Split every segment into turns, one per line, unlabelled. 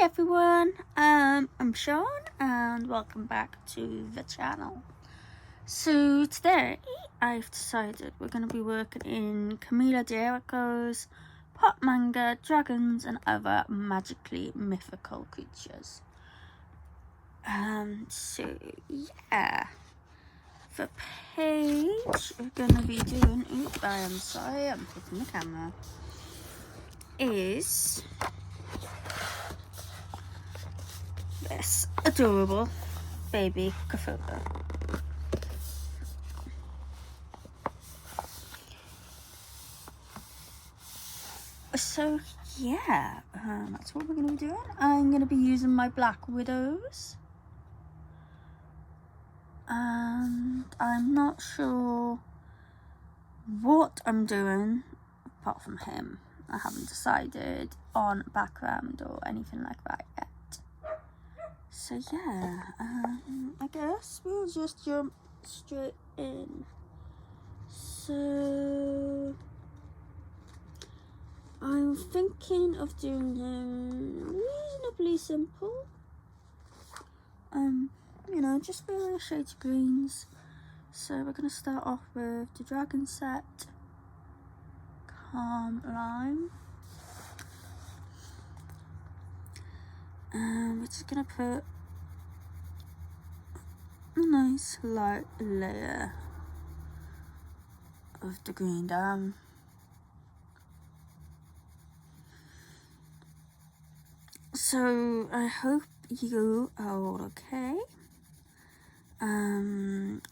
everyone, I'm Sean and welcome back to the channel. So today I've decided we're going to be working in Camilla's Pot Manga, Dragons and other magically mythical creatures. So yeah, the page we're going to be doing, I'm sorry, I'm hitting the camera, is this adorable baby Cthulhu. So yeah, that's what we're going to be doing. I'm going to be using my Black Widows. And I'm not sure what I'm doing apart from him. I haven't decided on background or anything like that yet. So yeah, I guess we'll just jump straight in. So I'm thinking of doing them reasonably simple. You know, just various shades of greens. So we're going to start off with the dragon set, Calm Lime. And we're just going to put a nice light layer of the green down. So I hope you are all okay.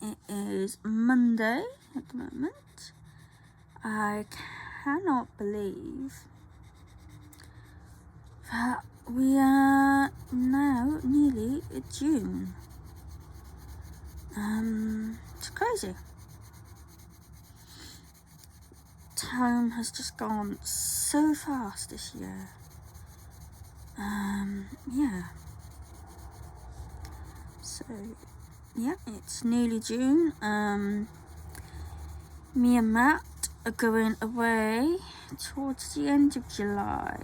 It is Monday at the moment. I cannot believe that we are now nearly June. It's crazy. Time has just gone so fast this year. Yeah. So, yeah, it's nearly June. Me and Matt are going away towards the end of July.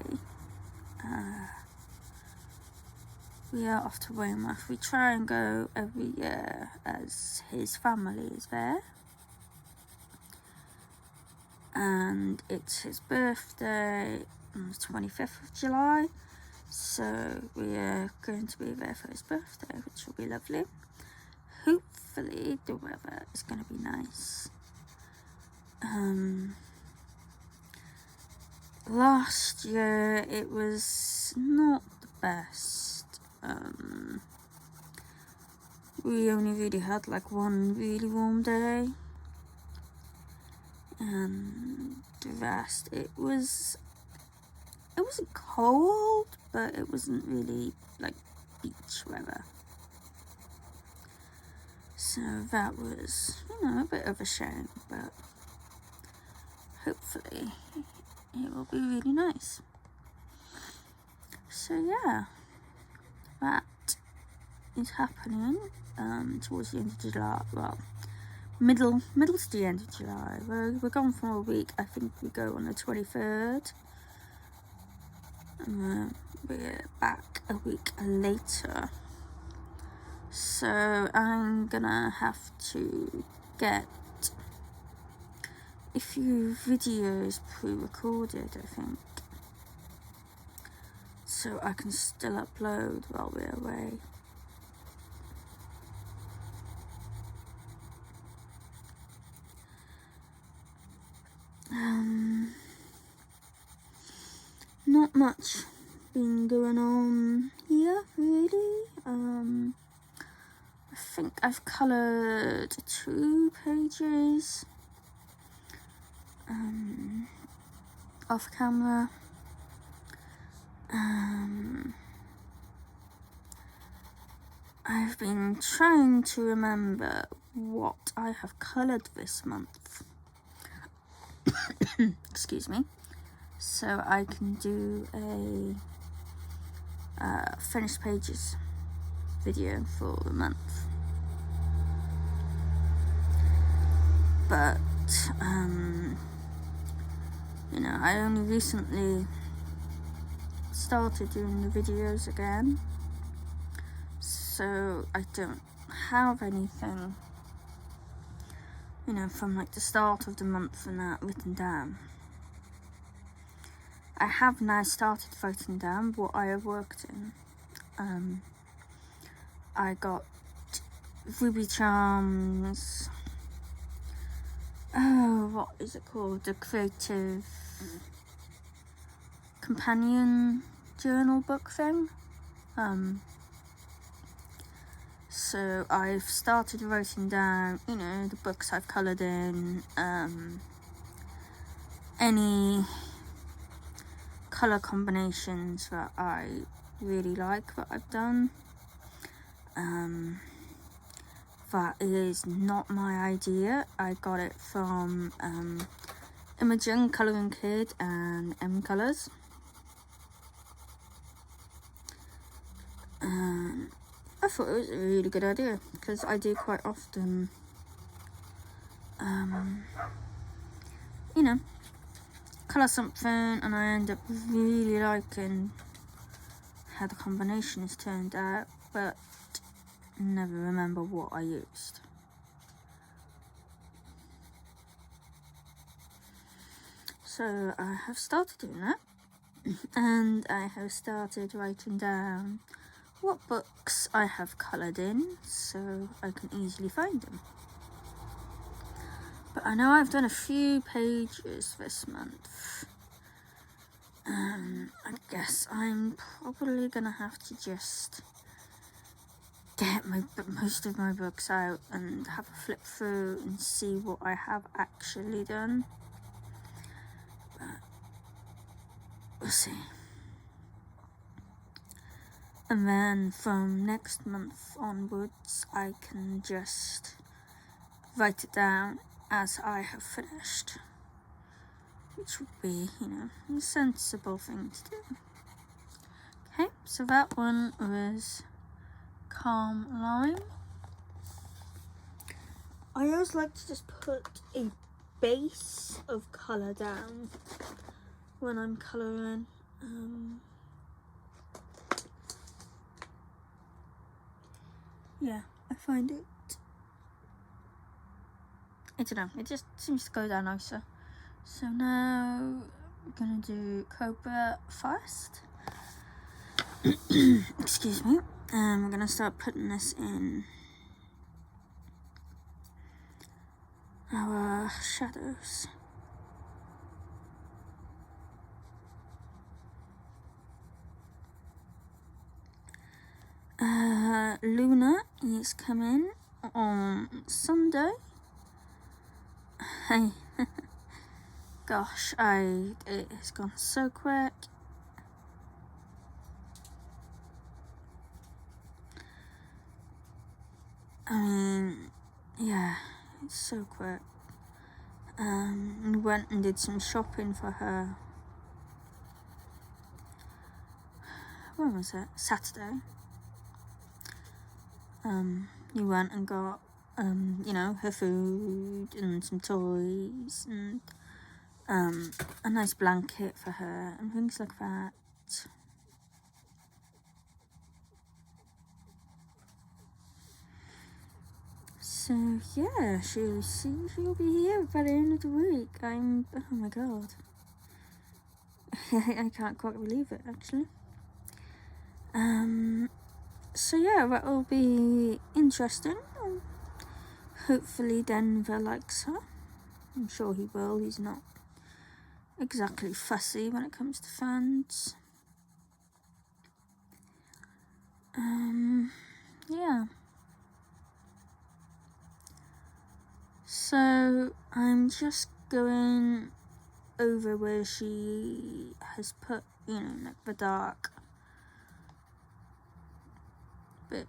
We are off to Weymouth. We try and go every year as his family is there. And it's his birthday on the 25th of July. So we are going to be there for his birthday, which will be lovely. Hopefully the weather is going to be nice. Last year it was not the best. We only really had like one really warm day. And the rest, it wasn't cold, but it wasn't really like beach weather. So that was, a bit of a shame, but hopefully it will be really nice. So yeah, that is happening towards the end of July. Well, middle to the end of July. We're gone for a week. I think we go on the 23rd. And we're back a week later. So I'm gonna have to get a few videos pre-recorded, I think, so I can still upload while we're away. Not much been going on here, really. I think I've coloured 2 pages off camera. I've been trying to remember what I have coloured this month. Excuse me. So I can do a finished pages video for the month. But I only recently started doing the videos again, so I don't have anything, you know, from like the start of the month and that written down. I have now started writing down what I have worked in. I got Ruby Charms, what is it called? The Creative Companion journal book thing. So I've started writing down, you know, the books I've coloured in, any colour combinations that I really like that I've done. That is not my idea. I got it from Imogen Colouring Kid and M Colours. I thought it was a really good idea because I do quite often, you know, colour something and I end up really liking how the combination has turned out, but never remember what I used. So I have started doing that, and I have started writing down what books I have coloured in so I can easily find them. But I know I've done a few pages this month. I guess I'm probably gonna have to just get most of my books out and have a flip through and see what I have actually done. But we'll see. And then from next month onwards, I can just write it down as I have finished, which would be, you know, a sensible thing to do. Okay, so that one was Calm Lime. I always like to just put a base of colour down when I'm colouring. Yeah, I find it, I don't know, it just seems to go down nicer. So now we're gonna do Cobra first. Excuse me. We're gonna start putting this in our shadows. Luna is coming on Sunday. Hey, gosh, it has gone so quick. I mean, yeah, it's so quick. We went and did some shopping for her. When was it? Saturday. We went and got, you know, her food and some toys and a nice blanket for her and things like that. So yeah, she'll be here by the end of the week. Oh my god. I can't quite believe it, actually. So yeah, that will be interesting. Hopefully Denver likes her. I'm sure he will. He's not exactly fussy when it comes to fans. Yeah. So I'm just going over where she has put, you know, like the dark bit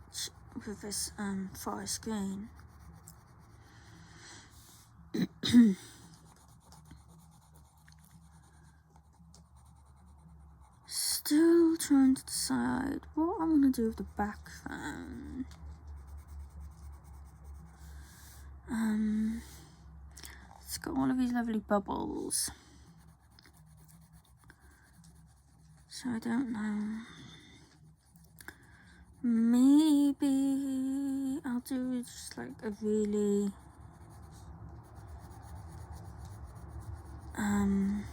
with this forest green. Still trying to decide what I want to do with the background. It's got all of these lovely bubbles. So I don't know. Maybe I'll do just like a really kind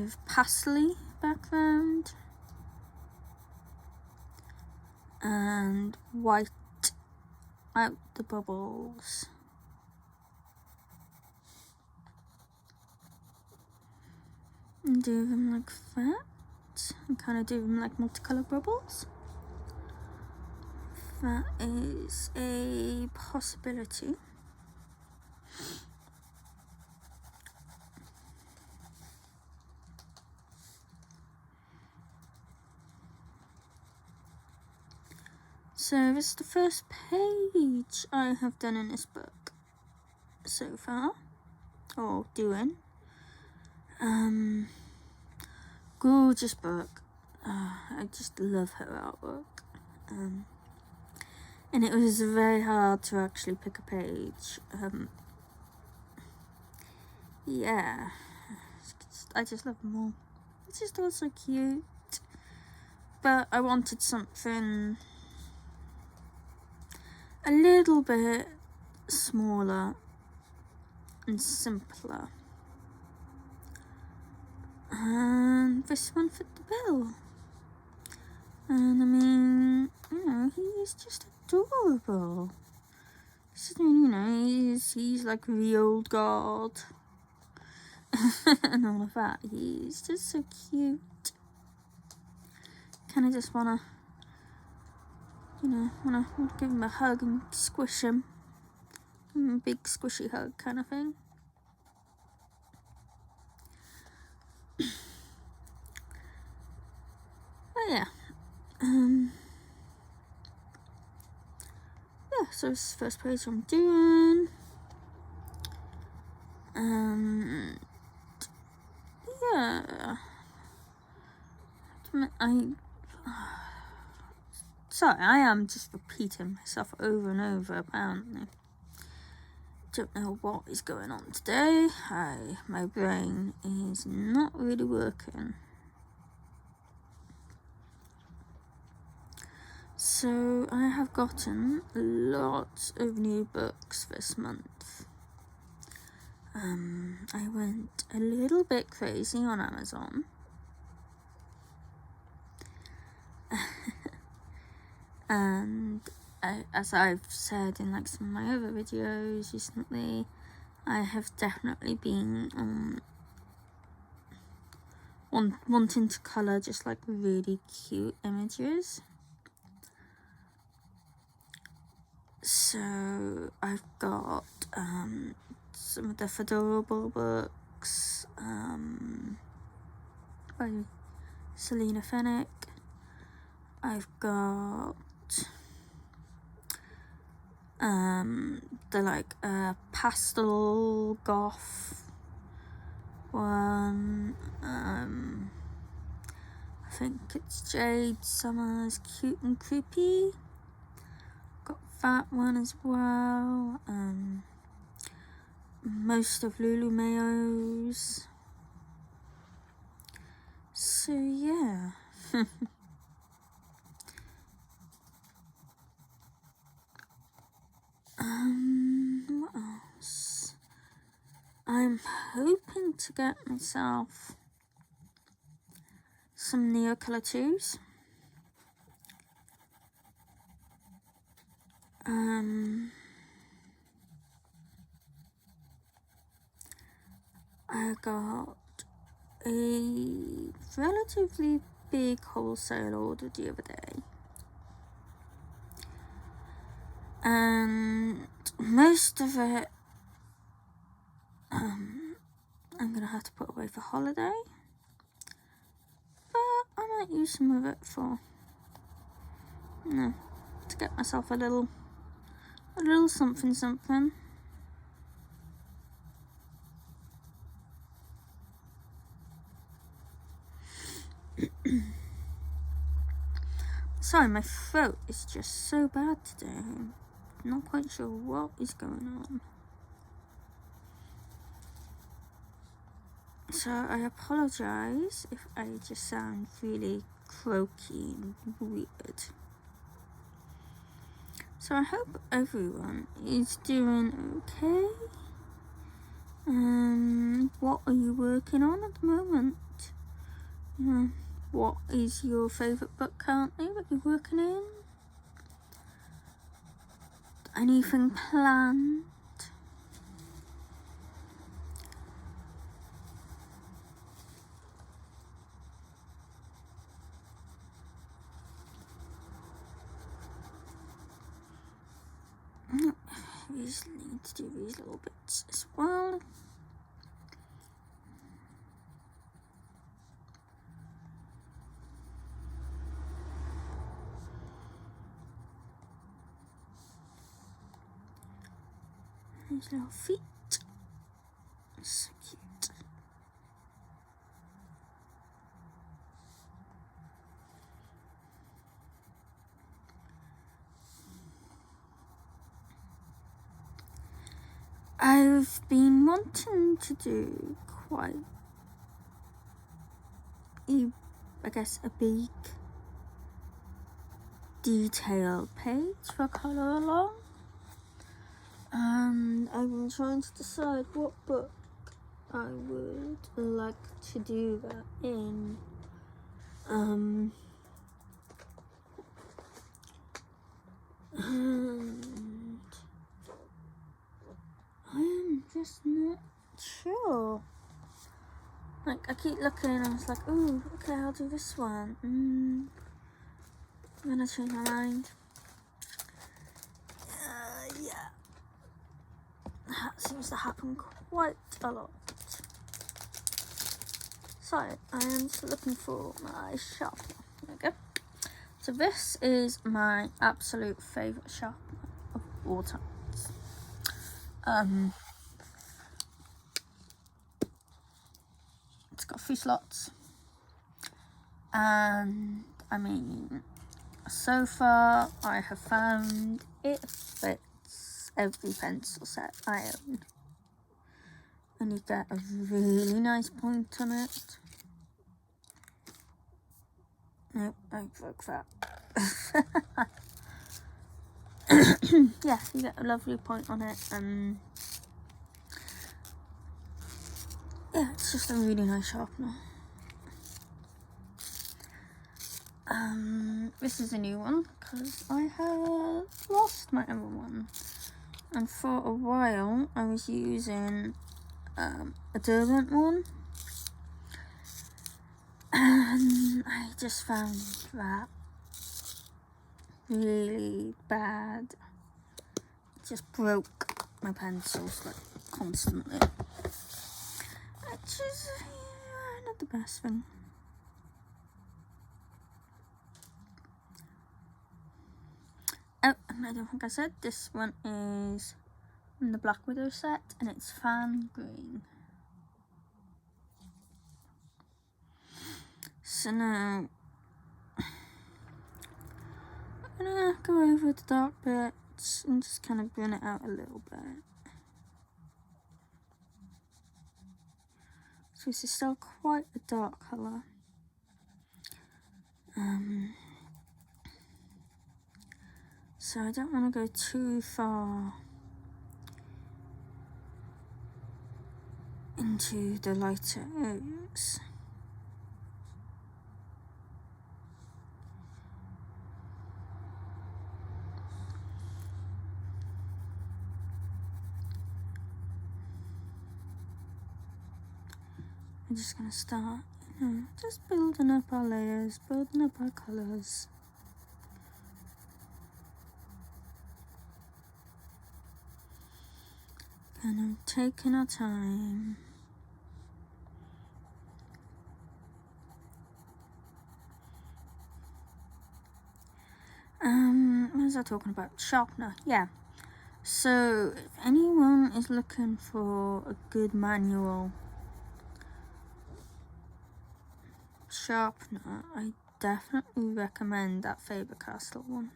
of pastel-y background and white out the bubbles. And do them like that. And kind of do them like multicolored bubbles. That is a possibility. So this is the first page I have done in this book so far, or doing. Gorgeous book. I just love her artwork. And it was very hard to actually pick a page. Yeah, I just love them all. It's just all so cute. But I wanted something a little bit smaller and simpler. And this one fit the bill. And I mean, you know, he is just adorable. He's like the old god. And all of that. He's just so cute. Kinda just wanna give him a hug and squish him. Give him a big squishy hug kind of thing. But yeah. So this is the first page I'm doing. Yeah. Sorry, I am just repeating myself over and over, apparently. Don't know what is going on today. My brain is not really working. So I have gotten lots of new books this month. I went a little bit crazy on Amazon. And as I've said in like some of my other videos recently, I have definitely been wanting to colour just like really cute images. So I've got some of the Fedorable books by Selena Fennick. I've got the like pastel goth one. I think it's Jade Summer's Cute and Creepy. Got that one as well. Most of Lulu Mayo's. So yeah. What else? I'm hoping to get myself some Neocolor 2s. I got a relatively big wholesale order the other day. And most of it I'm gonna have to put away for holiday, but I might use some of it for to get myself a little something. Sorry, my throat is just so bad today. I'm not quite sure what is going on. So I apologise if I just sound really croaky and weird. So I hope everyone is doing okay. What are you working on at the moment? What is your favourite book currently that you're working in? Anything planned? We just need to do these little bits as well. These little feet. So cute. I've been wanting to do quite a big detailed page for colour along. And I've been trying to decide what book I would like to do that in. And I am just not sure. Like, I keep looking and I was like, oh, okay, I'll do this one. I'm gonna change my mind. Yeah. That seems to happen quite a lot. So, I am just looking for my sharpener. There we go. So this is my absolute favourite sharpener of all times. It's got 3 slots. And, I mean, so far I have found it fits every pencil set I own. And you get a really nice point on it. Nope, I broke that. Yeah, you get a lovely point on it. Yeah, it's just a really nice sharpener. This is a new one because I have lost my other one. And for a while I was using a Derwent one, and I just found that really bad. It just broke my pencils like constantly, which is not the best thing. Oh, and I don't think I said this one is from the Black Widow set, and it's fan green. So now I'm gonna go over the dark bits and just kind of bring it out a little bit. So this is still quite a dark colour. So I don't want to go too far into the lighter areas. I'm just going to start, just building up our layers, building up our colours. Kind of taking our time. What was I talking about? Sharpener, yeah. So, if anyone is looking for a good manual sharpener, I definitely recommend that Faber-Castell one.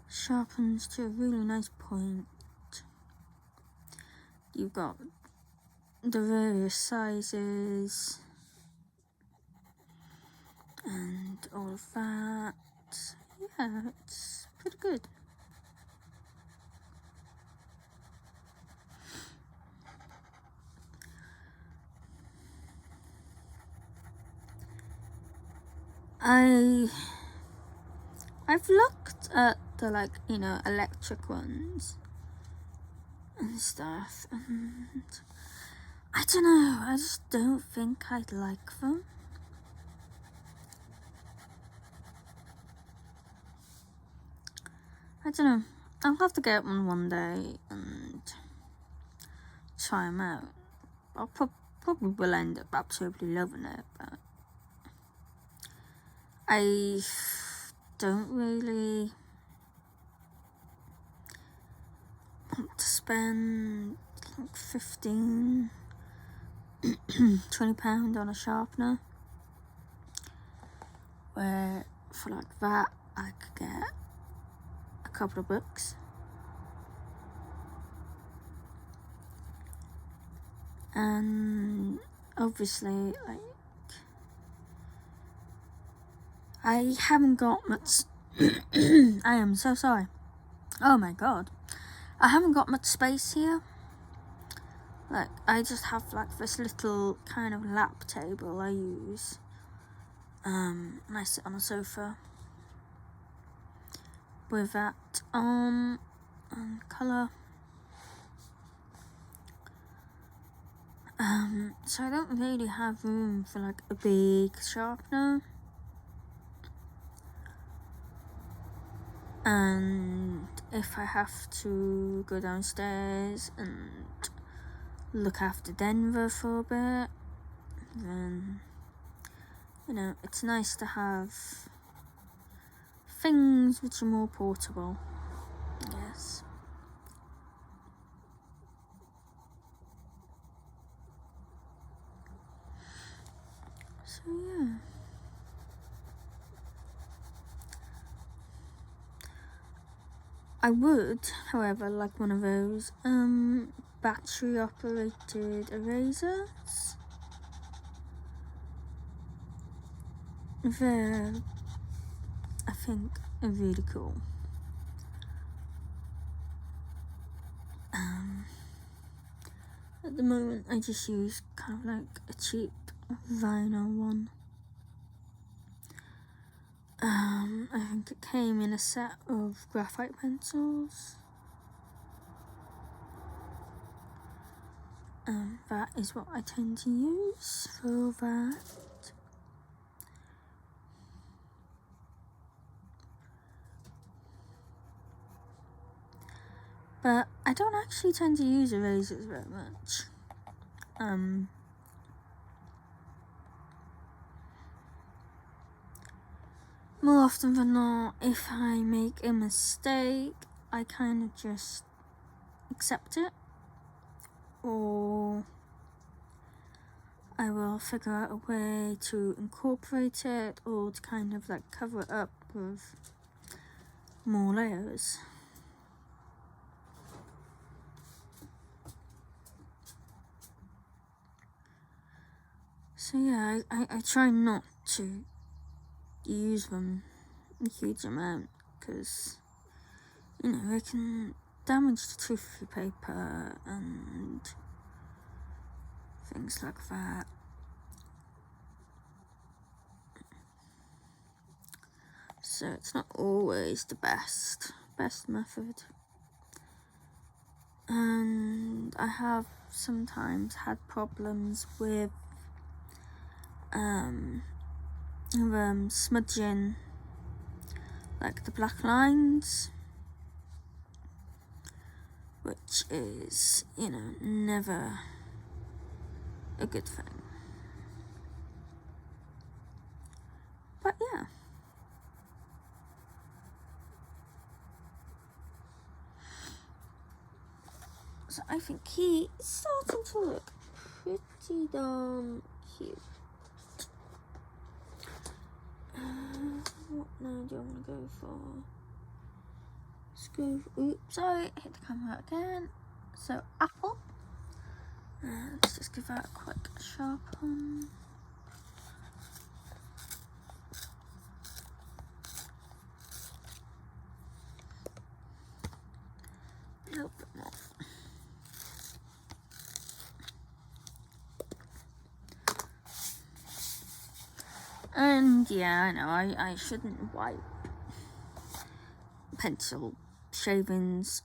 Sharpens to a really nice point. you've got the various sizes and all of that. Yeah, it's pretty good. I've looked at the, like, you know, electric ones and stuff, and I don't know, I just don't think I'd like them. I don't know, I'll have to get one day and try them out. I'll probably will end up absolutely loving it, but I don't really want to spend like £15, £20 on a sharpener, where for like that I could get a couple of books. And obviously, like, I haven't got much I am so sorry. Oh my god. I haven't got much space here. Like, I just have like this little kind of lap table I use. And I sit on a sofa with that and colour. So I don't really have room for like a big sharpener. And if I have to go downstairs and look after Denver for a bit, then, you know, it's nice to have things which are more portable, I guess. So yeah. I would, however, like one of those battery operated erasers. They're, I think, are really cool. At the moment I just use kind of like a cheap vinyl one. I think it came in a set of graphite pencils. That is what I tend to use for that. But I don't actually tend to use erasers very much. More often than not, if I make a mistake, I kind of just accept it, or I will figure out a way to incorporate it, or to kind of like cover it up with more layers. So yeah, I try not to use them a huge amount, because, you know, it can damage the tissue paper and things like that. So it's not always the best method. And I have sometimes had problems with smudging like the black lines, which is, you know, never a good thing. But yeah. So I think he's starting to look pretty darn cute. What now do I want to go for? Let's go. Oops, sorry, hit the camera again. So apple. Let's just give that a quick sharpen. A little bit more. And yeah, I know I shouldn't wipe pencil shavings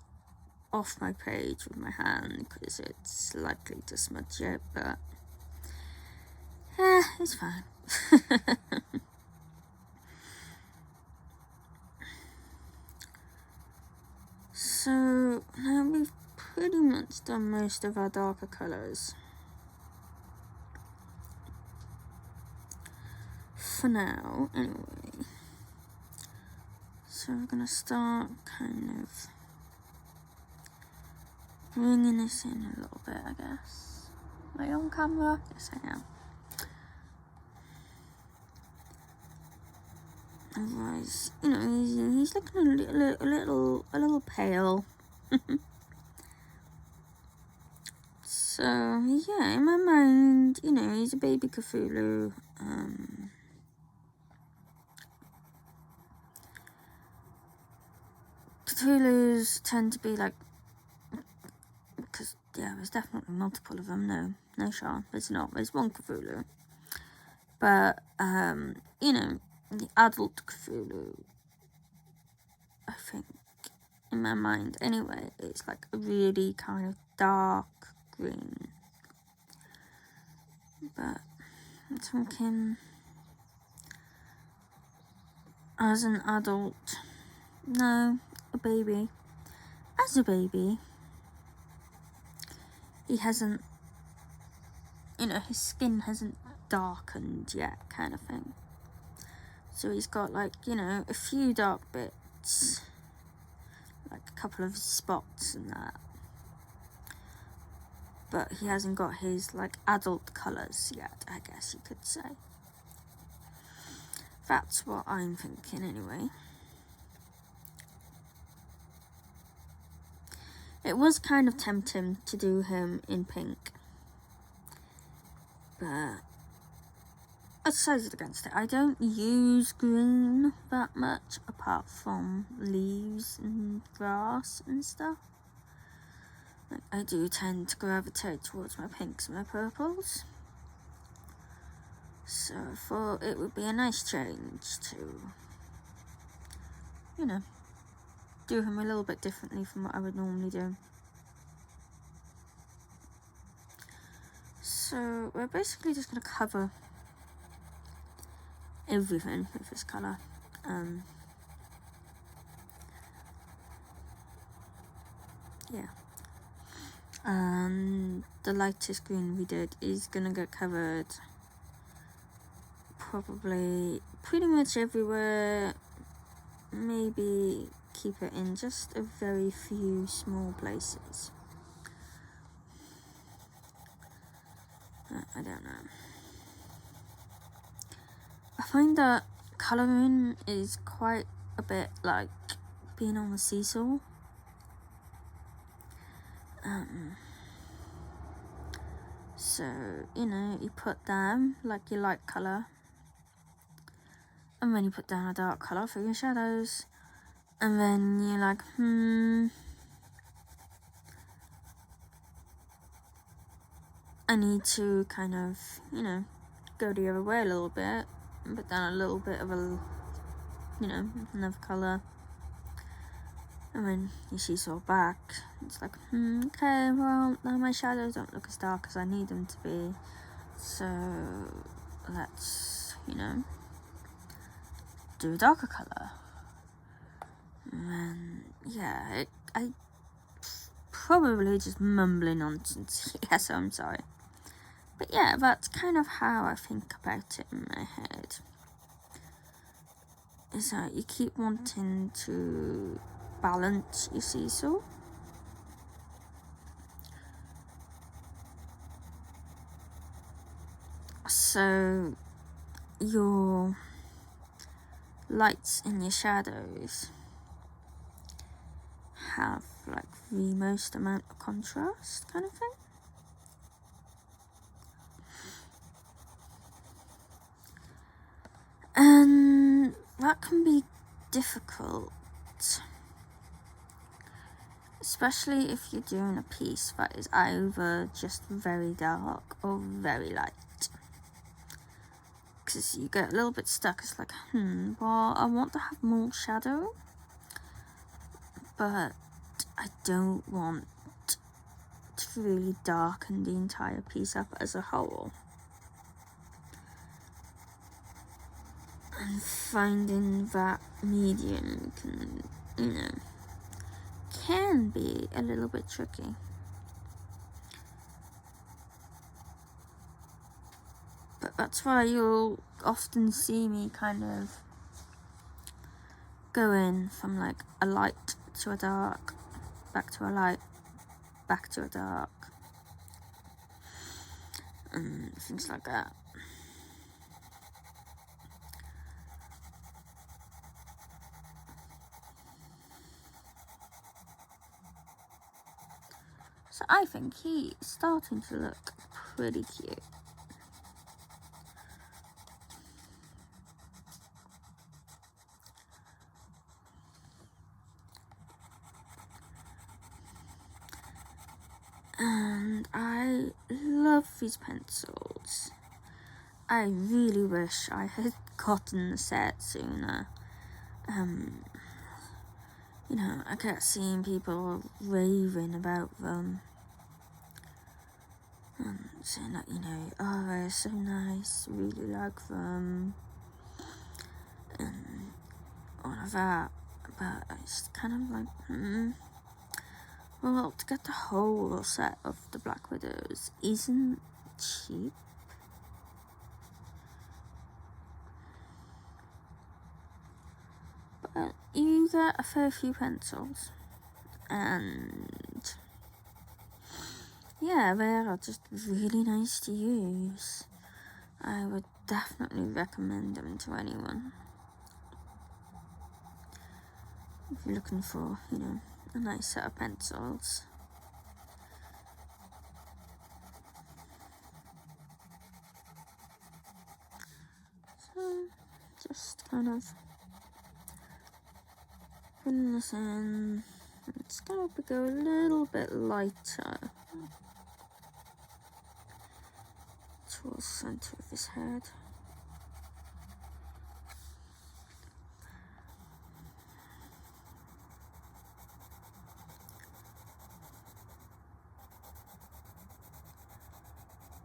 off my page with my hand because it's likely to smudge it, but it's fine. So now we've pretty much done most of our darker colours for now, anyway. So we're gonna start kind of bringing this in a little bit, I guess. Am I on camera? Yes, I am. Otherwise, you know, he's looking a little pale. So yeah, in my mind, you know, he's a baby Cthulhu. Cthulhus tend to be like, because yeah, there's definitely multiple of them. No, Sean, there's not. There's one Cthulhu, but you know, the adult Cthulhu, I think, in my mind anyway, it's like a really kind of dark green. But I'm thinking, as an adult, no, a baby. As a baby, he hasn't, you know, his skin hasn't darkened yet, kind of thing. So he's got, like, you know, a few dark bits, like a couple of spots and that. But he hasn't got his, like, adult colours yet, I guess you could say. That's what I'm thinking, anyway. It was kind of tempting to do him in pink, but I decided against it. I don't use green that much, apart from leaves and grass and stuff. Like, I do tend to gravitate towards my pinks and my purples. So I thought it would be a nice change to, you know, do him a little bit differently from what I would normally do. So we're basically just going to cover everything with this colour. Yeah. And the lightest green we did is going to get covered probably pretty much everywhere. Maybe keep it in just a very few small places. I don't know. I find that colouring is quite a bit like being on a seesaw. So, you know, you put down like your light colour, and then you put down a dark colour for your shadows, and then you're like, I need to kind of, you know, go the other way a little bit, and put down a little bit of a, you know, another colour. And then you see sort of back, it's like, okay, well, now my shadows don't look as dark as I need them to be, so let's, you know, do a darker colour. And then, yeah, I probably just mumbling nonsense, yes, I'm sorry. But yeah, that's kind of how I think about it in my head. Is that you keep wanting to balance your seesaw. So your lights and your shadows have like the most amount of contrast, kind of thing. that can be difficult, especially if you're doing a piece that is either just very dark or very light. Because you get a little bit stuck. It's like, well, I want to have more shadow, but I don't want to really darken the entire piece up as a whole. And finding that medium can be a little bit tricky. But that's why you'll often see me kind of go in from like a light to a dark, back to a light, back to a dark, and things like that. So I think he's starting to look pretty cute. And I love these pencils. I really wish I had gotten the set sooner. I kept seeing people raving about them. Saying that, oh, they're so nice, really like them. And all of that. But it's kind of like, well, to get the whole set of the Black Widows isn't cheap. But you get a fair few pencils. And yeah, they are just really nice to use. I would definitely recommend them to anyone. If you're looking for, a nice set of pencils. So, just kind of putting this in. It's going to go a little bit lighter towards the center of his head.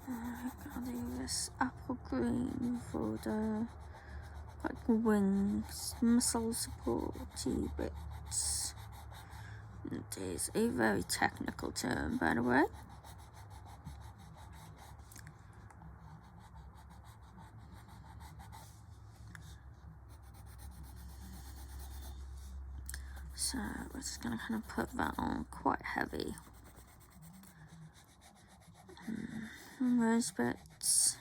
I'm gonna do this apple green for the wings, muscle supporty bits. It is a very technical term, by the way. So we're just gonna kind of put that on quite heavy. And those bits.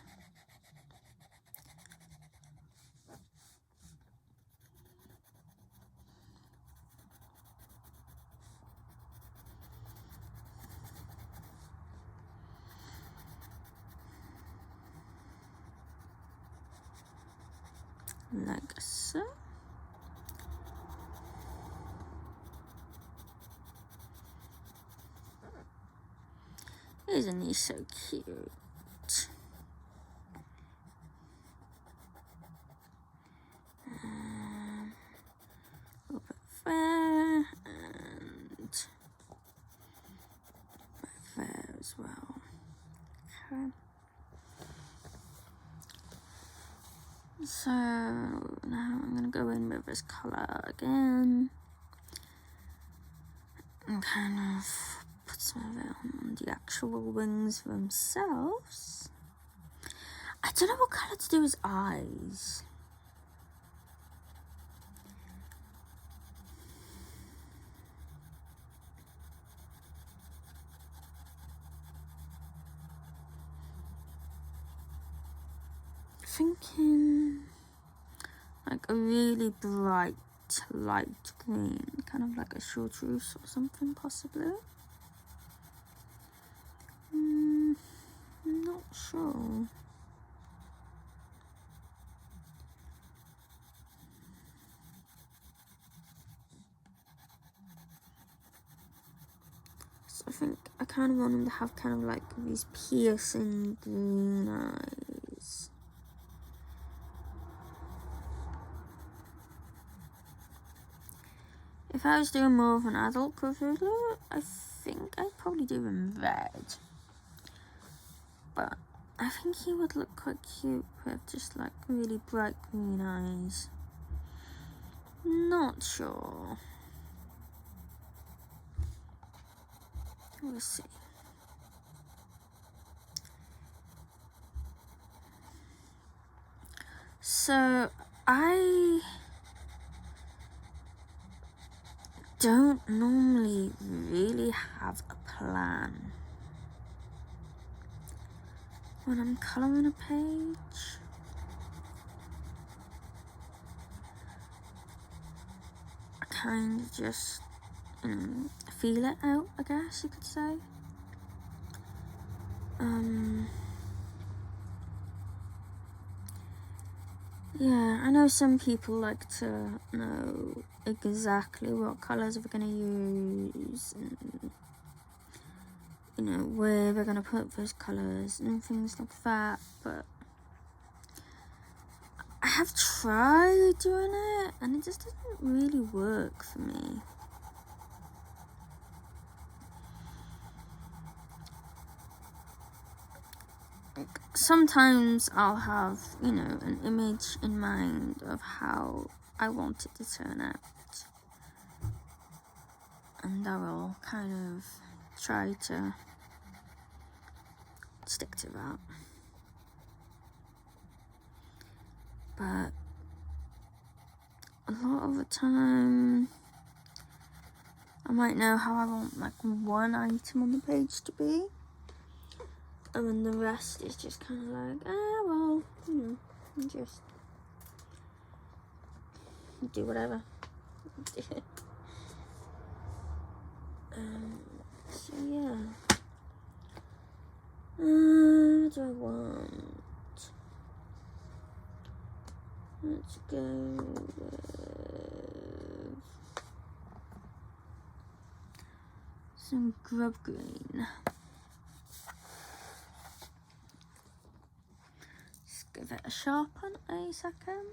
Like so. Isn't he so cute? A little bit there, and right there as well. Okay. So now I'm going to go in with this colour again and kind of put some of it on the actual wings themselves. I don't know what colour to do his eyes. Thinking like a really bright light green, kind of like a chartreuse or something possibly. I'm not sure. kind of want him to have kind of like these piercing green eyes. If I was doing more of an adult Cthulhu, I think I'd probably do him red. But I think he would look quite cute with just like really bright green eyes. Not sure. We'll see. So I don't normally really have a plan when I'm colouring a page. I kind of just feel it out, I guess you could say. Yeah, I know some people like to know exactly what colours we're going to use and, you know, where we're going to put those colours and things like that, but I have tried doing it and it just doesn't really work for me. Like, sometimes I'll have, you know, an image in mind of how I want it to turn out, and I will kind of try to stick to that. But a lot of the time I might know how I want like one item on the page to be, and then the rest is just kind of like, well, you know, just do whatever. So yeah. What do I want? Let's go with some grub green. Give it a sharpen a second.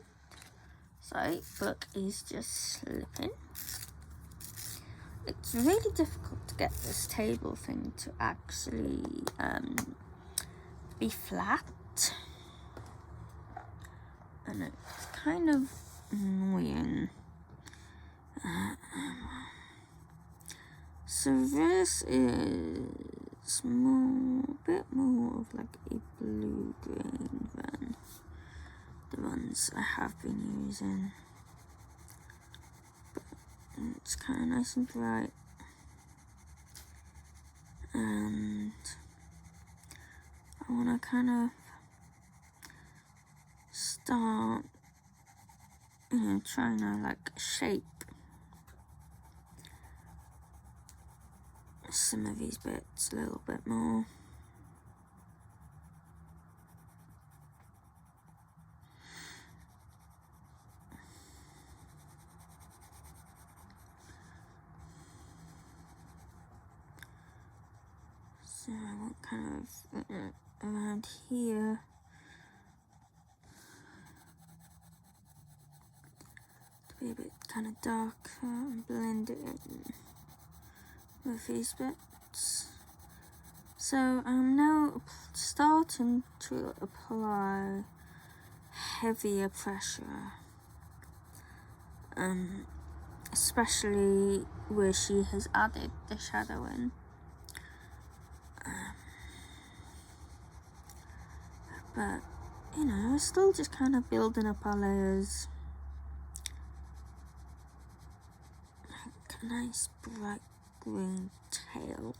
Sorry, book is just slipping. It's really difficult to get this table thing to actually be flat. And it's kind of annoying. So this is a bit more of like a blue green than the ones I have been using. But it's kind of nice and bright. And I want to kind of start, you know, trying to like shape some of these bits a little bit more. So I want kind of around here to be a bit kind of darker and blend it in with these bits. So I'm now starting to apply heavier pressure, especially where she has added the shadow in. But, you know, still just kind of building up our layers. Like a nice bright green tail.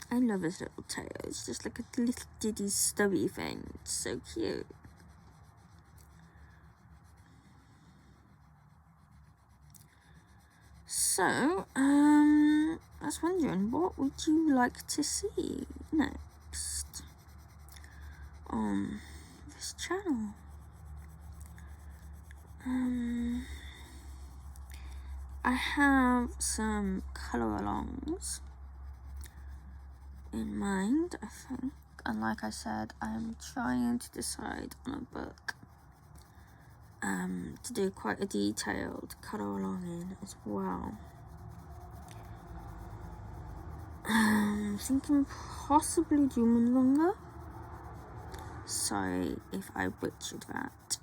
I love his little tail. It's just like a little diddy stubby thing. It's so cute. So, I was wondering, what would you like to see next on this channel? I have some colour alongs in mind, I think, and like I said, I'm trying to decide on a book to do quite a detailed colour along in as well. Thinking possibly Demon Manga. Sorry if I butchered that.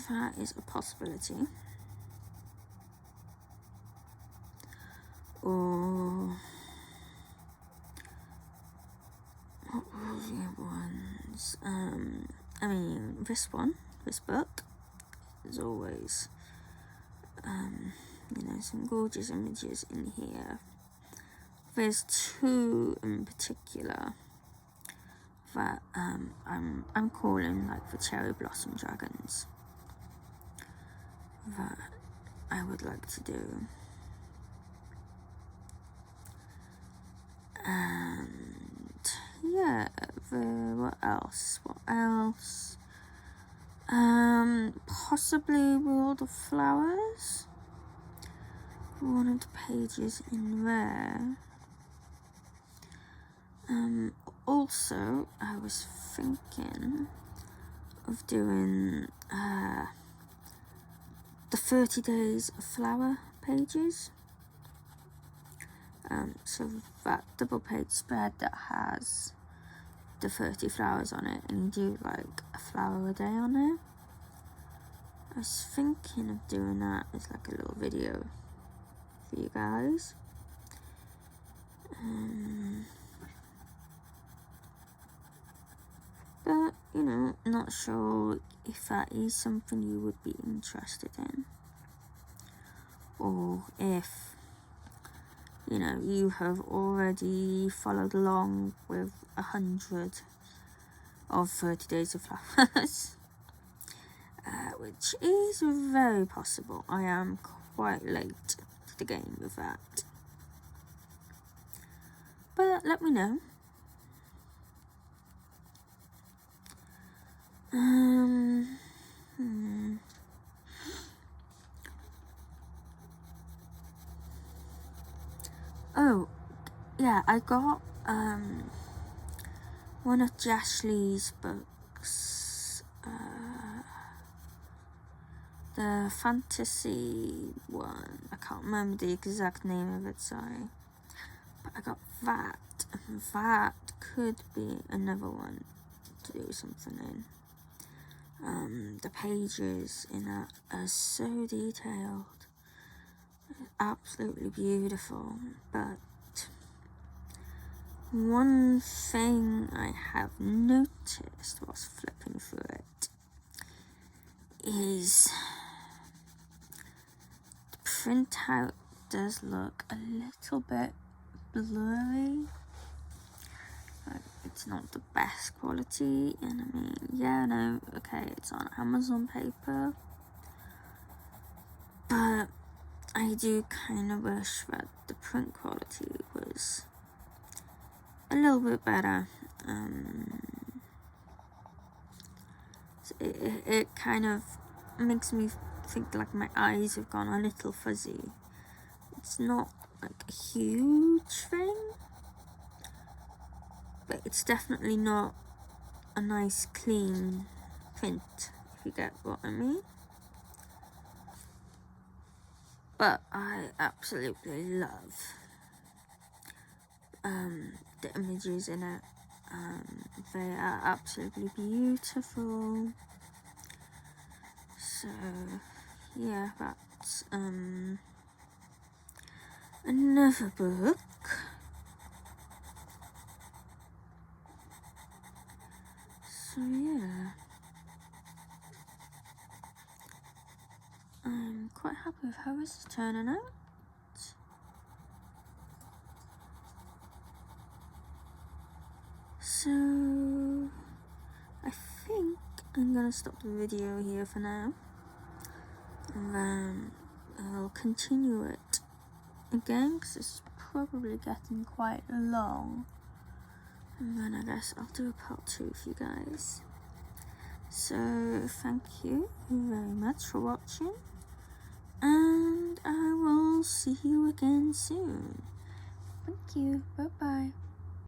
That is a possibility. Or what were the other ones? I mean, this book is always, some gorgeous images in here. There's two in particular that I'm calling like the cherry blossom dragons that I would like to do. And yeah, what else? Possibly World of Flowers. One of the pages in there. Also, I was thinking of doing the 30 Days of Flower pages. So that double page spread that has the 30 flowers on it, and you do like a flower a day on it. I was thinking of doing that as like a little video for you guys. But, not sure if that is something you would be interested in. Or if, you have already followed along with 100 of 30 Days of Flowers. Which is very possible. I am quite late to the game with that. But let me know. Oh, yeah, I got one of Jashley's books, the fantasy one. I can't remember the exact name of it, sorry. But I got that, and that could be another one to do something in. The pages in that are so detailed, absolutely beautiful. But one thing I have noticed whilst flipping through it is the printout does look a little bit blurry. It's not the best quality, and I mean, yeah, no, okay, it's on Amazon paper, but I do kind of wish that the print quality was a little bit better. It kind of makes me think like my eyes have gone a little fuzzy. It's not like a huge thing, but it's definitely not a nice clean print, if you get what I mean. But I absolutely love the images in it. They are absolutely beautiful. So yeah, that's another book. So yeah, I'm quite happy with how this is turning out. So I think I'm gonna stop the video here for now, and then I'll continue it again because it's probably getting quite long, and then I guess I'll do a part 2 for you guys. So thank you very much for watching. And I will see you again soon. Thank you. Bye-bye.